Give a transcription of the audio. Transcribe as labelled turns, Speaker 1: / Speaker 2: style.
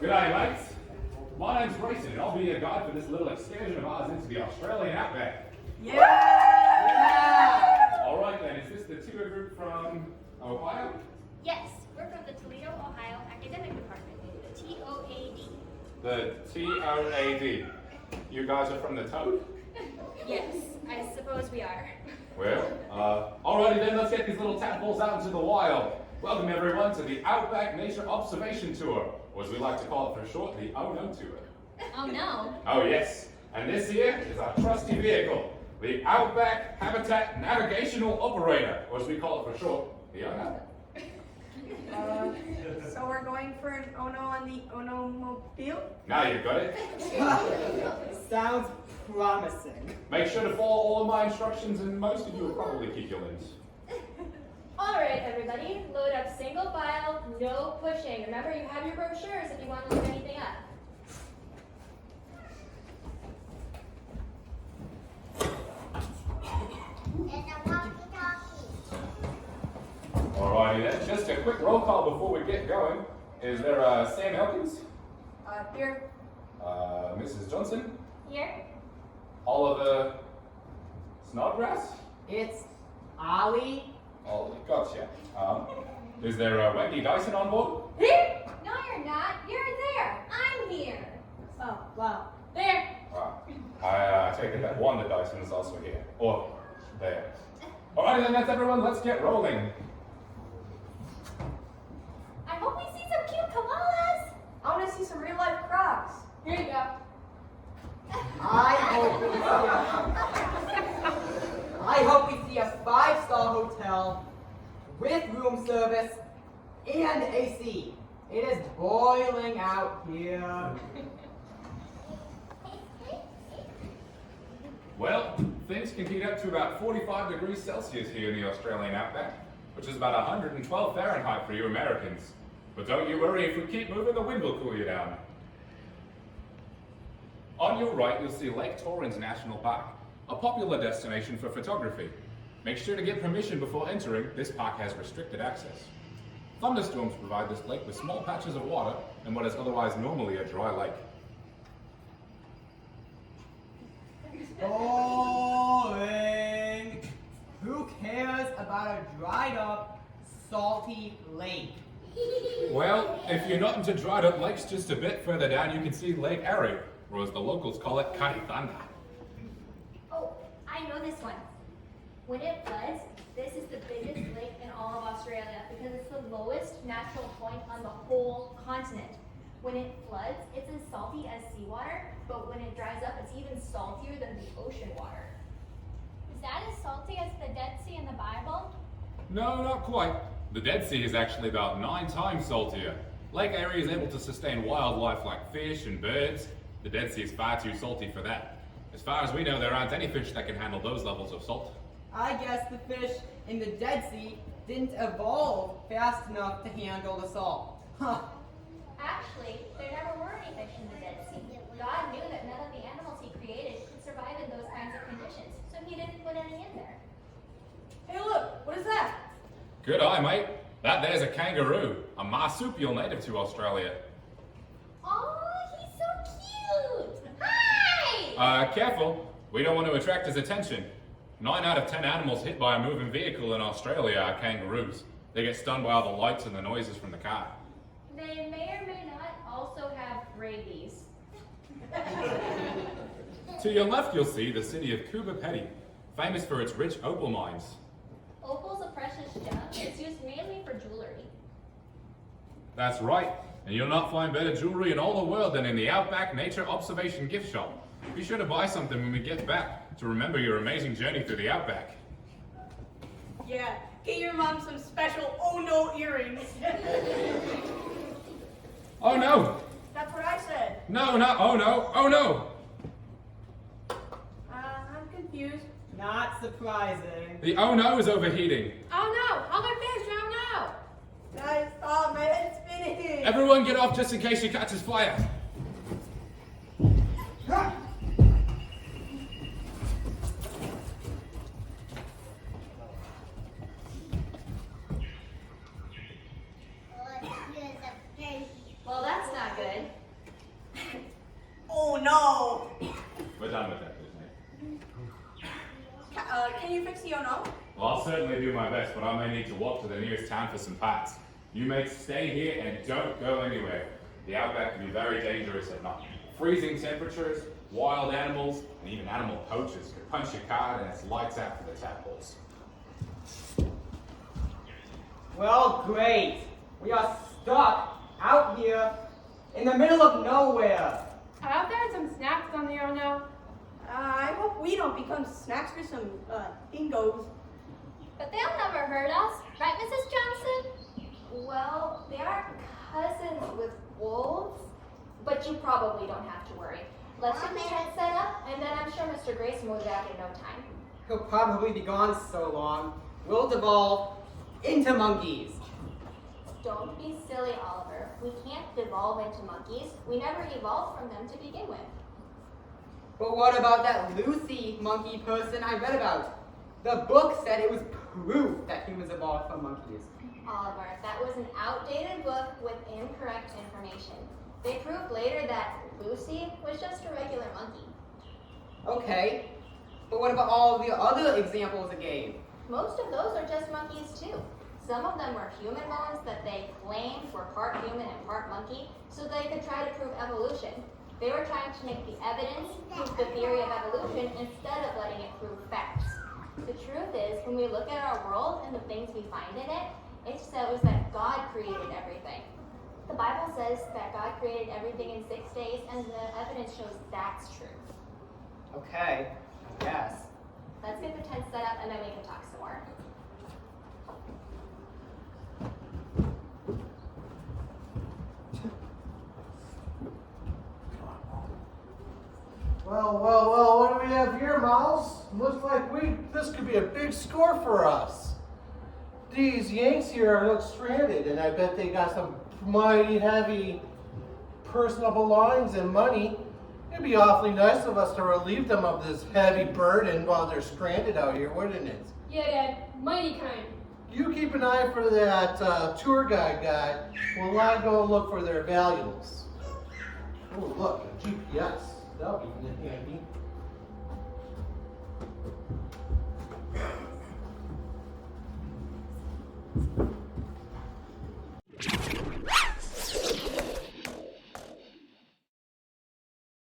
Speaker 1: G'day, mates. My name's Grayson, and I'll be your guide for this little excursion of ours into the Australian outback.
Speaker 2: Yeah!
Speaker 1: All right then, is this the tour group from Ohio?
Speaker 3: Yes, we're from the Toledo, Ohio Academic Department, the TOAD.
Speaker 1: The TOAD. You guys are from the Toad?
Speaker 3: Yes, I suppose we are.
Speaker 1: Well, alrighty then, let's get these little tadpoles out into the wild. Welcome everyone to the Outback Nature Observation Tour, or as we like to call it for short, the Oh No Tour.
Speaker 3: Oh no.
Speaker 1: Oh yes, and this here is our trusty vehicle, the Outback Habitat Navigational Operator, or as we call it for short, the Oh No.
Speaker 2: So we're going for an Ono on the Ono mobile?
Speaker 1: Now you've got it.
Speaker 4: Sounds promising.
Speaker 1: Make sure to follow all of my instructions, and most of you will probably keep your limbs.
Speaker 3: Alright everybody, load up single file, no pushing. Remember you have your brochures if you want to look anything up.
Speaker 1: Alrighty then, just a quick roll call before we get going. Is there Sam Elkins?
Speaker 2: Here.
Speaker 1: Mrs. Johnson?
Speaker 3: Here.
Speaker 1: Oliver Snodgrass?
Speaker 4: It's Ollie.
Speaker 1: Oh, gotcha. Is there Wendy Dyson on board?
Speaker 3: Here? No you're not, you're there. I'm here.
Speaker 2: Oh, wow.
Speaker 3: There.
Speaker 1: Wow. I take it that Wanda Dyson is also here. Or there. Alrighty then, that's everyone. Let's get rolling.
Speaker 3: I hope we see some cute koalas.
Speaker 2: I want to see some real life crocs.
Speaker 3: Here you go.
Speaker 4: I hope we see a 5-star hotel with room service and AC. It is boiling out here.
Speaker 1: Well, things can heat up to about 45 degrees Celsius here in the Australian outback, which is about 112 Fahrenheit for you Americans. But don't you worry, if we keep moving, the wind will cool you down. On your right, you'll see Lake Torrance National Park, a popular destination for photography. Make sure to get permission before entering. This park has restricted access. Thunderstorms provide this lake with small patches of water in what is otherwise normally a dry lake.
Speaker 4: Boring. Who cares about a dried up, salty lake?
Speaker 1: Well, if you're not into dried up lakes, just a bit further down you can see Lake Erie, or as the locals call it, Kaitanda.
Speaker 3: Oh, I know this one. When it floods, this is the biggest lake in all of Australia because it's the lowest natural point on the whole continent. When it floods, it's as salty as seawater, but when it dries up, it's even saltier than the ocean water.
Speaker 5: Is that as salty as the Dead Sea in the Bible?
Speaker 1: No, not quite. The Dead Sea is actually about 9 times saltier. Lake Erie is able to sustain wildlife like fish and birds. The Dead Sea is far too salty for that. As far as we know, there aren't any fish that can handle those levels of salt.
Speaker 4: I guess the fish in the Dead Sea didn't evolve fast enough to handle the salt. Huh.
Speaker 3: Actually, there never were any fish in the Dead Sea. God knew that none of the animals he created could survive in those kinds of conditions, so he didn't put any in there.
Speaker 2: Hey, look, what is that?
Speaker 1: Good eye, mate. That there's a kangaroo, a marsupial native to Australia.
Speaker 3: Oh, he's so cute! Hi!
Speaker 1: Careful. We don't want to attract his attention. 9 out of 10 animals hit by a moving vehicle in Australia are kangaroos. They get stunned by all the lights and the noises from the car.
Speaker 3: They may or may not also have rabies.
Speaker 1: To your left, you'll see the city of Coober Pedy, famous for its rich opal mines.
Speaker 3: Opal's a precious gem. It's used mainly for jewelry.
Speaker 1: That's right, and you'll not find better jewelry in all the world than in the Outback Nature Observation Gift Shop. Be sure to buy something when we get back to remember your amazing journey through the Outback.
Speaker 2: Yeah, get your mom some special Oh No earrings.
Speaker 1: Oh no!
Speaker 2: That's what I said.
Speaker 1: No, not oh no! Oh no!
Speaker 2: I'm confused.
Speaker 4: Not surprising.
Speaker 1: The oh no is overheating.
Speaker 3: Oh no! Hold my fish! Oh no!
Speaker 2: Guys, stop, my head's spinning.
Speaker 1: Everyone get off just in case she catches fire.
Speaker 3: Well, that's not good.
Speaker 2: Can you fix the oh no?
Speaker 1: Well, I'll certainly do my best, but I may need to walk to the nearest town for some parts. You may stay here and don't go anywhere. The outback can be very dangerous at night. Freezing temperatures, wild animals, and even animal poachers could punch your card and it's lights out for the tap halls.
Speaker 4: Well, great. We are stuck out here in the middle of nowhere.
Speaker 6: I hope there are some snacks on the no.
Speaker 2: I hope we don't become snacks for some dingoes.
Speaker 5: But they'll never hurt us, right, Mrs. Johnson?
Speaker 3: Well, they aren't cousins with wolves, but you probably don't have to worry. Let's get the tent set up, and then I'm sure Mr. Grayson will be back in no time.
Speaker 4: He'll probably be gone so long. We'll devolve into monkeys.
Speaker 3: Don't be silly, Oliver. We can't devolve into monkeys. We never evolved from them to begin with.
Speaker 4: But what about that Lucy monkey person I read about? The book said it was proof that humans evolved from monkeys.
Speaker 3: Oliver, that was an outdated book with incorrect information. They proved later that Lucy was just a regular monkey.
Speaker 4: Okay, but what about all the other examples it gave?
Speaker 3: Most of those are just monkeys too. Some of them were human bones that they claimed were part human and part monkey, so they could try to prove evolution. They were trying to make the evidence prove the theory of evolution instead of letting it prove facts. The truth is, when we look at our world and the things we find in it, it shows that God created everything. The Bible says that God created everything in 6 days, and the evidence shows that's true.
Speaker 4: Okay, I guess.
Speaker 3: Let's get the tent set up and then we can talk some more.
Speaker 7: Well, what do we have here, Miles? Looks like this could be a big score for us. These Yanks here look stranded, and I bet they got some mighty heavy personal belongings and money. It'd be awfully nice of us to relieve them of this heavy burden while they're stranded out here, wouldn't it?
Speaker 6: Yeah, Dad, mighty kind.
Speaker 7: You keep an eye for that tour guide guy while I go look for their valuables. Oh, look, a GPS. That'll be handy.